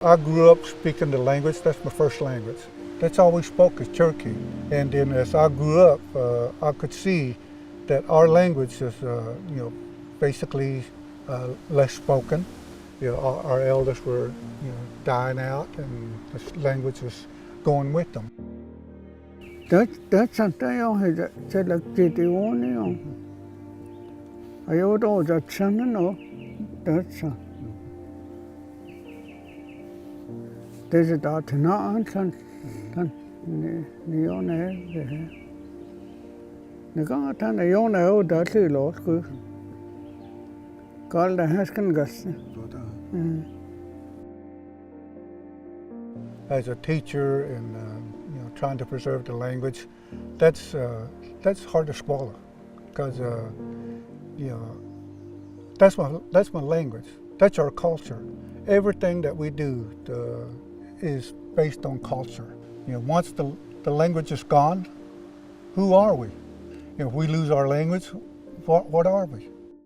I grew up speaking the language. That's my first language. That's all we spoke is Cherokee. And then as I grew up, I could see that our language is, basically less spoken. Our elders were, dying out, and this language was going with them. That's something else. Cherokee one. I know that's something. No, that's. There's a dot not on the on air. The gang at the on air, that's a lot. Called the Haskin Gus. As a teacher and trying to preserve the language, that's hard to swallow, because that's my language. That's our culture. Everything that we do is based on culture. Once the language is gone, who are we? If we lose our language, what are we?